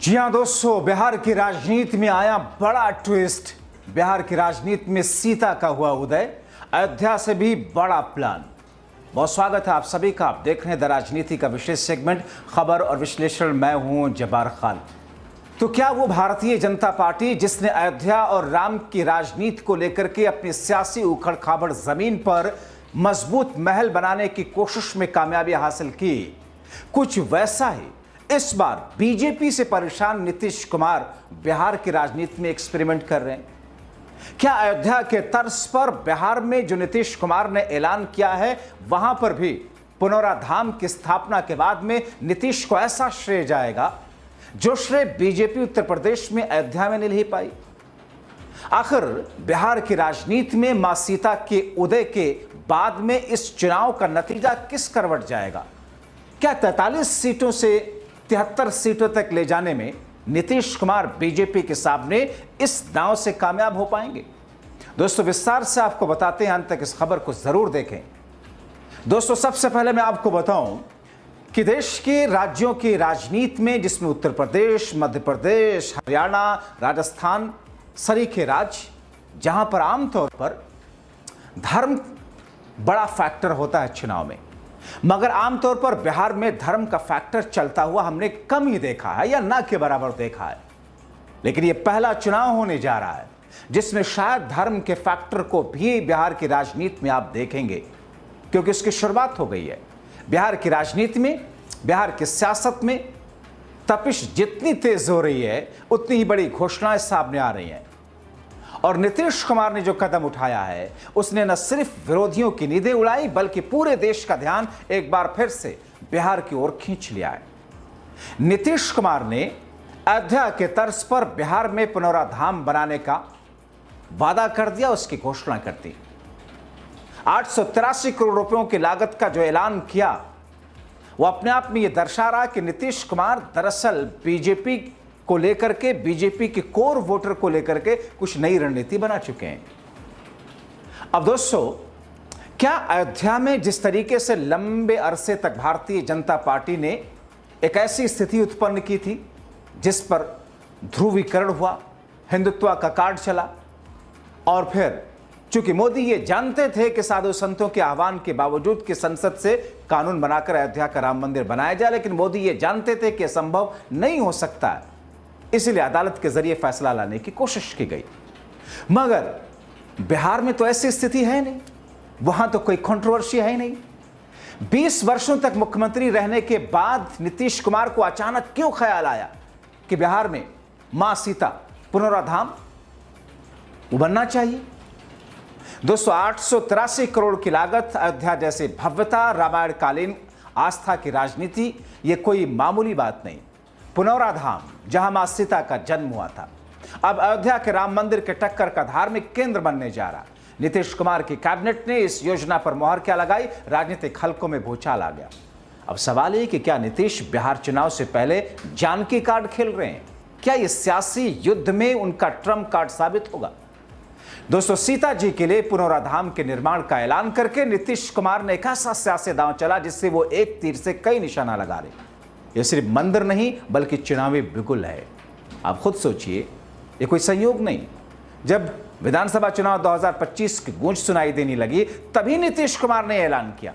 जी हाँ दोस्तों, बिहार की राजनीति में आया बड़ा ट्विस्ट। बिहार की राजनीति में सीता का हुआ उदय, अयोध्या से भी बड़ा प्लान। बहुत स्वागत है आप सभी का। आप देख रहे हैं द राजनीति का विशेष सेगमेंट खबर और विश्लेषण। मैं हूं जब्बार खान। तो क्या वो भारतीय जनता पार्टी जिसने अयोध्या और राम की राजनीति को लेकर के अपनी सियासी उखड़ खाबड़ जमीन पर मजबूत महल बनाने की कोशिश में कामयाबी हासिल की, कुछ वैसा ही इस बार बीजेपी से परेशान नीतीश कुमार बिहार की राजनीति में एक्सपेरिमेंट कर रहे हैं? क्या अयोध्या के तर्ज पर बिहार में जो नीतीश कुमार ने ऐलान किया है, वहां पर भी पुनौराधाम की स्थापना के बाद में नीतीश को ऐसा श्रेय जाएगा जो श्रेय बीजेपी उत्तर प्रदेश में अयोध्या में नहीं ले पाई? आखिर बिहार की राजनीति में मां सीता के उदय के बाद में इस चुनाव का नतीजा किस करवट जाएगा? क्या 43 सीटों से 73 सीटों तक ले जाने में नीतीश कुमार बीजेपी के सामने इस दांव से कामयाब हो पाएंगे? दोस्तों विस्तार से आपको बताते हैं, अंत तक इस खबर को जरूर देखें। दोस्तों सबसे पहले मैं आपको बताऊं कि देश के राज्यों की राजनीति में, जिसमें उत्तर प्रदेश, मध्य प्रदेश, हरियाणा, राजस्थान सरीखे राज्य, जहां पर आमतौर पर धर्म बड़ा फैक्टर होता है चुनाव में, मगर आमतौर पर बिहार में धर्म का फैक्टर चलता हुआ हमने कम ही देखा है या ना के बराबर देखा है। लेकिन यह पहला चुनाव होने जा रहा है जिसमें शायद धर्म के फैक्टर को भी बिहार की राजनीति में आप देखेंगे, क्योंकि इसकी शुरुआत हो गई है। बिहार की राजनीति में, बिहार की सियासत में तपिश जितनी तेज हो रही है, उतनी ही बड़ी घोषणाएं सामने आ रही हैं। और नीतीश कुमार ने जो कदम उठाया है, उसने न सिर्फ विरोधियों की नींदें उड़ाई, बल्कि पूरे देश का ध्यान एक बार फिर से बिहार की ओर खींच लिया है। नीतीश कुमार ने अयोध्या के तर्ज पर बिहार में पुनौराधाम बनाने का वादा कर दिया, उसकी घोषणा कर दी। 883 करोड़ रुपयों की लागत का जो ऐलान किया, वो अपने आप में यह दर्शा रहा कि नीतीश कुमार दरअसल बीजेपी को लेकर के, बीजेपी के कोर वोटर को लेकर के कुछ नई रणनीति बना चुके हैं। अब दोस्तों, क्या अयोध्या में जिस तरीके से लंबे अरसे तक भारतीय जनता पार्टी ने एक ऐसी स्थिति उत्पन्न की थी जिस पर ध्रुवीकरण हुआ, हिंदुत्व का कार्ड चला, और फिर चूंकि मोदी ये जानते थे कि साधु संतों के आह्वान के बावजूद कि संसद से कानून बनाकर अयोध्या का राम मंदिर बनाया जाए, लेकिन मोदी ये जानते थे कि संभव नहीं हो सकता है, इसलिए अदालत के जरिए फैसला लाने की कोशिश की गई। मगर बिहार में तो ऐसी स्थिति है नहीं, वहां तो कोई कंट्रोवर्सी है ही नहीं। 20 वर्षों तक मुख्यमंत्री रहने के बाद नीतीश कुमार को अचानक क्यों ख्याल आया कि बिहार में मां सीता पुनौराधाम बनना चाहिए? दोस्तों 883 करोड़ की लागत, अयोध्या जैसे भव्यता, रामायण कालीन आस्था की राजनीति, यह कोई मामूली बात नहीं। पुनौराधाम जहां मां सीता का जन्म हुआ था, अब अयोध्या के राम मंदिर के टक्कर का धार्मिक केंद्र बनने जा रहा। नीतीश कुमार की कैबिनेट ने इस योजना पर मुहर क्या लगाई, राजनीतिक हलकों में भूचाल आ गया। अब सवाल है कि क्या नीतीश बिहार चुनाव से पहले जानकी कार्ड खेल रहे हैं? क्या इस सियासी युद्ध में उनका ट्रम्प कार्ड साबित होगा? दोस्तों सीता जी के लिए पुनौराधाम के निर्माण का ऐलान करके नीतीश कुमार ने एक ऐसा सियासी दांव चला जिससे वो एक तीर से कई निशाना लगा रहे। यह सिर्फ मंदिर नहीं बल्कि चुनावी बिगुल है। आप खुद सोचिए, यह कोई संयोग नहीं। जब विधानसभा चुनाव 2025 की गूंज सुनाई देने लगी, तभी नीतीश कुमार ने ऐलान किया।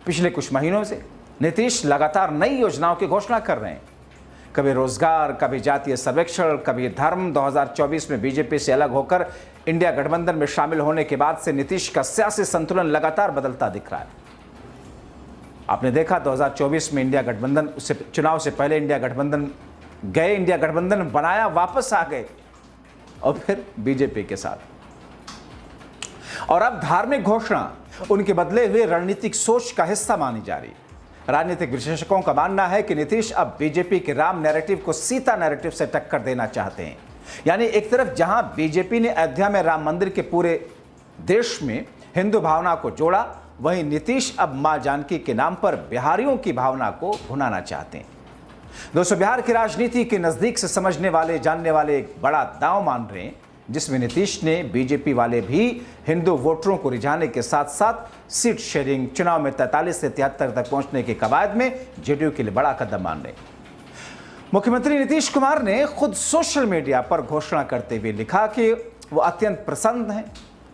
पिछले कुछ महीनों से नीतीश लगातार नई योजनाओं की घोषणा कर रहे हैं, कभी रोजगार, कभी जातीय सर्वेक्षण, कभी धर्म। 2024 में बीजेपी से अलग होकर इंडिया गठबंधन में शामिल होने के बाद से नीतीश का सियासी संतुलन लगातार बदलता दिख रहा है। आपने देखा 2024 में इंडिया गठबंधन, उससे चुनाव से पहले इंडिया गठबंधन गए, इंडिया गठबंधन बनाया, वापस आ गए और फिर बीजेपी के साथ। और अब धार्मिक घोषणा उनके बदले हुए रणनीतिक सोच का हिस्सा मानी जा रही। राजनीतिक विशेषज्ञों का मानना है कि नीतीश अब बीजेपी के राम नैरेटिव को सीता नैरेटिव से टक्कर देना चाहते हैं। यानी एक तरफ जहां बीजेपी ने अयोध्या में राम मंदिर के पूरे देश में हिंदू भावना को जोड़ा, वहीं नीतीश अब मां जानकी के नाम पर बिहारियों की भावना को भुनाना चाहते हैं। दोस्तों बिहार की राजनीति के नजदीक से समझने वाले, जानने वाले एक बड़ा दांव मान रहे हैं, जिसमें नीतीश ने बीजेपी वाले भी हिंदू वोटरों को रिझाने के साथ साथ सीट शेयरिंग, चुनाव में 43 से 73 तक पहुंचने के कवायद में जेडीयू के लिए बड़ा कदम मान रहे हैं। मुख्यमंत्री नीतीश कुमार ने खुद सोशल मीडिया पर घोषणा करते हुए लिखा कि वो अत्यंत प्रसन्न हैं।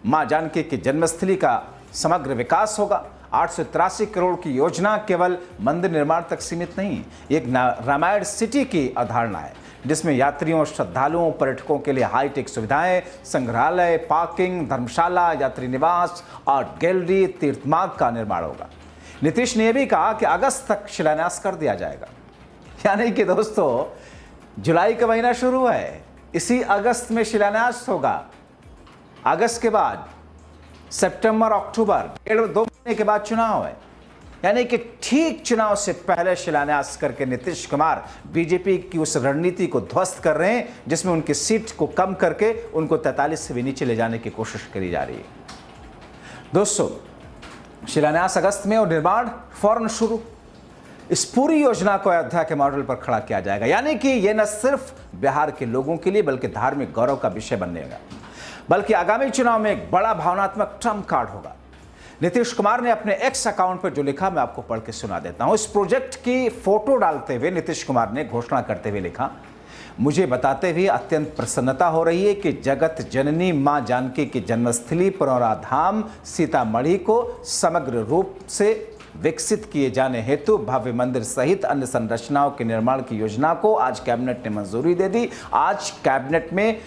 मां जानकी की जन्मस्थली का समग्र विकास होगा। 883 करोड़ की योजना केवल मंदिर निर्माण तक सीमित नहीं, एक रामायण सिटी की अवधारणा है जिसमें यात्रियों, श्रद्धालुओं, पर्यटकों के लिए हाईटेक सुविधाएं, संग्रहालय, पार्किंग, धर्मशाला, यात्री निवास, आर्ट गैलरी, तीर्थ मार्ग का निर्माण होगा। नीतीश ने यह भी कहा कि अगस्त तक शिलान्यास कर दिया जाएगा। यानी कि दोस्तों, जुलाई का महीना शुरू है, इसी अगस्त में शिलान्यास होगा। अगस्त के बाद सितंबर, अक्टूबर, 1.5-2 महीने के बाद चुनाव है। यानी कि ठीक चुनाव से पहले शिलान्यास करके नीतीश कुमार बीजेपी की उस रणनीति को ध्वस्त कर रहे हैं जिसमें उनकी सीट को कम करके उनको 43 से भी नीचे ले जाने की कोशिश करी जा रही है। दोस्तों, शिलान्यास अगस्त में और निर्माण फौरन शुरू। इस पूरी योजना को अयोध्या के मॉडल पर खड़ा किया जाएगा। यानी कि यह न सिर्फ बिहार के लोगों के लिए बल्कि धार्मिक गौरव का विषय बनेगा, बल्कि आगामी चुनाव में एक बड़ा भावनात्मक ट्रम्प कार्ड होगा। नीतीश कुमार ने अपने एक्स अकाउंट पर जो लिखा, मैं आपको पढ़ के सुना देता हूं। इस प्रोजेक्ट की फोटो डालते हुए नीतीश कुमार ने घोषणा करते हुए लिखा, मुझे बताते हुए अत्यंत प्रसन्नता हो रही है कि जगत जननी मां जानकी की जन्मस्थली पुनौरा धाम सीतामढ़ी को समग्र रूप से विकसित किए जाने हेतु भव्य मंदिर सहित अन्य संरचनाओं के निर्माण की योजना को आज कैबिनेट ने मंजूरी दे दी। आज कैबिनेट में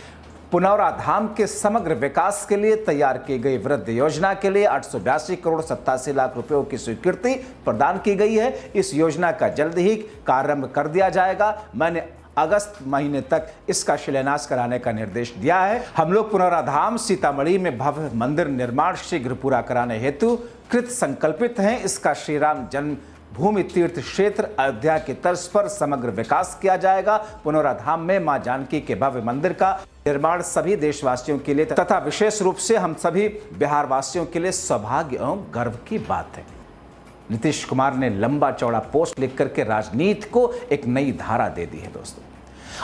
पुनौरा धाम के समग्र विकास के लिए तैयार की गई वृद्ध योजना के लिए 882 करोड़ 87 लाख रुपयों की स्वीकृति प्रदान की गई है। इस योजना का जल्द ही कार्यारंभ कर दिया जाएगा। मैंने अगस्त महीने तक इसका शिलान्यास कराने का निर्देश दिया है। हम लोग पुनौरा धाम सीतामढ़ी में भव्य मंदिर निर्माण शीघ्र पूरा कराने हेतु कृत संकल्पित हैं। इसका श्री राम जन्मभूमि तीर्थ क्षेत्र अयोध्या की तर्ज पर समग्र विकास किया जाएगा। पुनौरा धाम में मां जानकी के भव्य मंदिर का निर्माण सभी देशवासियों के लिए तथा विशेष रूप से हम सभी बिहार वासियों के लिए सौभाग्य एवं गर्व की बात है। नीतीश कुमार ने लंबा चौड़ा पोस्ट लिख करके राजनीति को एक नई धारा दे दी है। दोस्तों,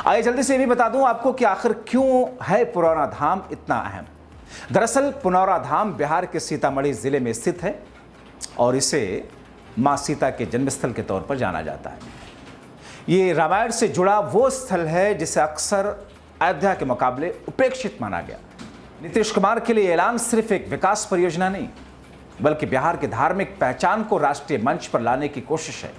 आइए जल्दी से ये भी बता दूं आपको कि आखिर क्यों है पुनौरा धाम इतना अहम। दरअसल पुनौरा धाम बिहार के सीतामढ़ी जिले में स्थित है और इसे मां सीता के जन्मस्थल के तौर पर जाना जाता है। ये रामायण से जुड़ा वो स्थल है जिसे अक्सर अयोध्या के मुकाबले उपेक्षित माना गया। नीतीश कुमार के लिए ऐलान सिर्फ एक विकास परियोजना नहीं बल्कि बिहार की धार्मिक पहचान को राष्ट्रीय मंच पर लाने की कोशिश है।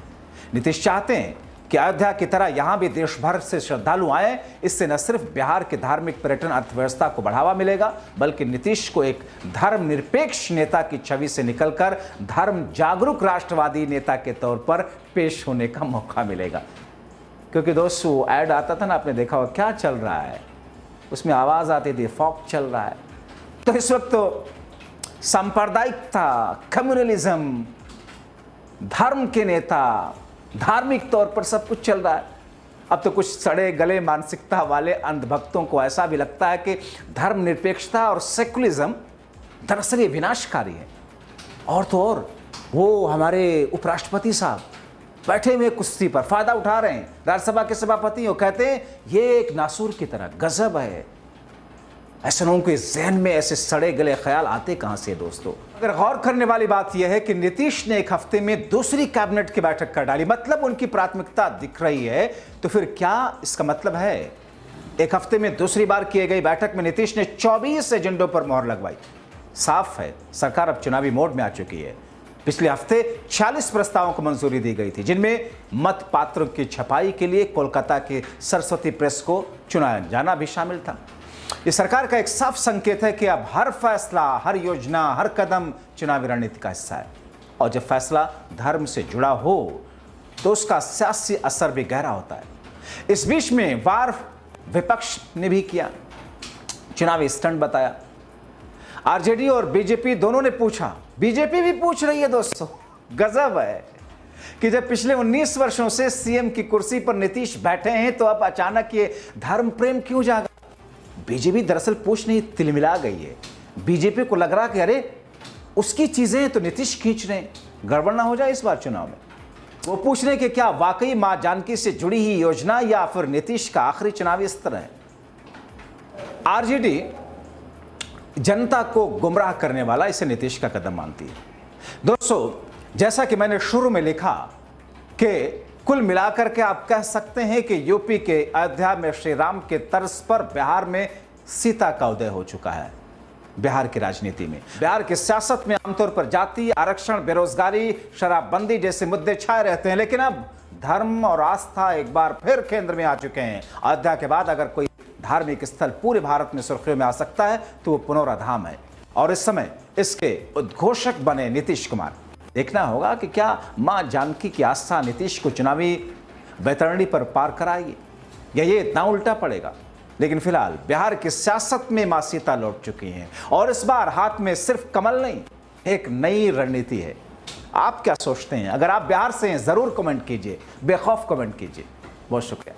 नीतीश चाहते हैं कि अयोध्या की तरह यहां भी देश भर से श्रद्धालु आए। इससे न सिर्फ बिहार के धार्मिक पर्यटन अर्थव्यवस्था को बढ़ावा मिलेगा बल्कि नीतीश को एक धर्मनिरपेक्ष नेता की छवि से निकलकर धर्म जागरूक राष्ट्रवादी नेता के तौर पर पेश होने का मौका मिलेगा। क्योंकि दोस्तों, ऐड आता था ना, आपने देखा होगा क्या चल रहा है, उसमें आवाज आती थी फॉक चल रहा है। तो इस वक्त तो सांप्रदायिकता, कम्युनलिज्म, धर्म के नेता, धार्मिक तौर पर सब कुछ चल रहा है। अब तो कुछ सड़े गले मानसिकता वाले अंधभक्तों को ऐसा भी लगता है कि धर्मनिरपेक्षता और सेकुलरिज्म दरअसल ये विनाशकारी है। और तो और वो हमारे उपराष्ट्रपति साहब बैठे हुए कुश्ती पर फायदा उठा रहे हैं। राज्यसभा के सभापति हो, कहते हैं ये एक नासूर की तरह गजब है। ऐसे लोगों के जहन में ऐसे सड़े गले ख्याल आते कहां से दोस्तों। अगर गौर करने वाली बात यह है कि नीतीश ने एक हफ्ते में दूसरी कैबिनेट की बैठक कर डाली, मतलब उनकी प्राथमिकता दिख रही है। तो फिर क्या इसका मतलब है? एक हफ्ते में दूसरी बार किए गई बैठक में नीतीश ने 24 एजेंडों पर मोहर लगवाई। साफ है सरकार अब चुनावी मोड में आ चुकी है। पिछले हफ्ते 46 प्रस्तावों को मंजूरी दी गई थी जिनमें मत पात्रों की छपाई के लिए कोलकाता के सरस्वती प्रेस को चुना जाना भी शामिल था। ये सरकार का एक साफ संकेत है कि अब हर फैसला, हर योजना, हर कदम चुनावी रणनीति का हिस्सा है। और जब फैसला धर्म से जुड़ा हो तो उसका सियासी असर भी गहरा होता है। इस बीच में वार विपक्ष ने भी किया, चुनावी स्टंट बताया। आरजेडी और बीजेपी दोनों ने पूछा, बीजेपी भी पूछ रही है। दोस्तों, गजब है कि जब पिछले 19 वर्षों से सीएम की कुर्सी पर नीतीश बैठे हैं तो अब अचानक ये धर्म प्रेम क्यों जागा। बीजेपी दरअसल पूछ नहीं, तिलमिला गई है। बीजेपी को लग रहा कि अरे उसकी चीजें तो नीतीश खींच रहे हैं, गड़बड़ ना हो जाए इस बार चुनाव में। वो पूछ रहे कि क्या वाकई मां जानकी से जुड़ी ही योजना या फिर नीतीश का आखिरी चुनावी अस्त्र है। आरजेडी जनता को गुमराह करने वाला इसे नीतीश का कदम मानती है। दोस्तों, जैसा कि मैंने शुरू में लिखा कि कुल मिलाकर के आप कह सकते हैं कि यूपी के अयोध्या में श्री राम के तर्ज पर बिहार में सीता का उदय हो चुका है। बिहार की राजनीति में, बिहार की सियासत में आमतौर पर जाति, आरक्षण, बेरोजगारी, शराबबंदी जैसे मुद्दे छाए रहते हैं, लेकिन अब धर्म और आस्था एक बार फिर केंद्र में आ चुके हैं। अयोध्या के बाद अगर कोई धार्मिक स्थल पूरे भारत में सुर्खियों में आ सकता है तो वो पुनौरा धाम है, और इस समय इसके उद्घोषक बने नीतीश कुमार। देखना होगा कि क्या मां जानकी की आस्था नीतीश को चुनावी बैतरणी पर पार कराएगी या ये इतना उल्टा पड़ेगा। लेकिन फिलहाल बिहार की सियासत में मां सीता लौट चुकी हैं और इस बार हाथ में सिर्फ कमल नहीं, एक नई रणनीति है। आप क्या सोचते हैं? अगर आप बिहार से हैं जरूर कमेंट कीजिए, बेखौफ कमेंट कीजिए। बहुत शुक्रिया।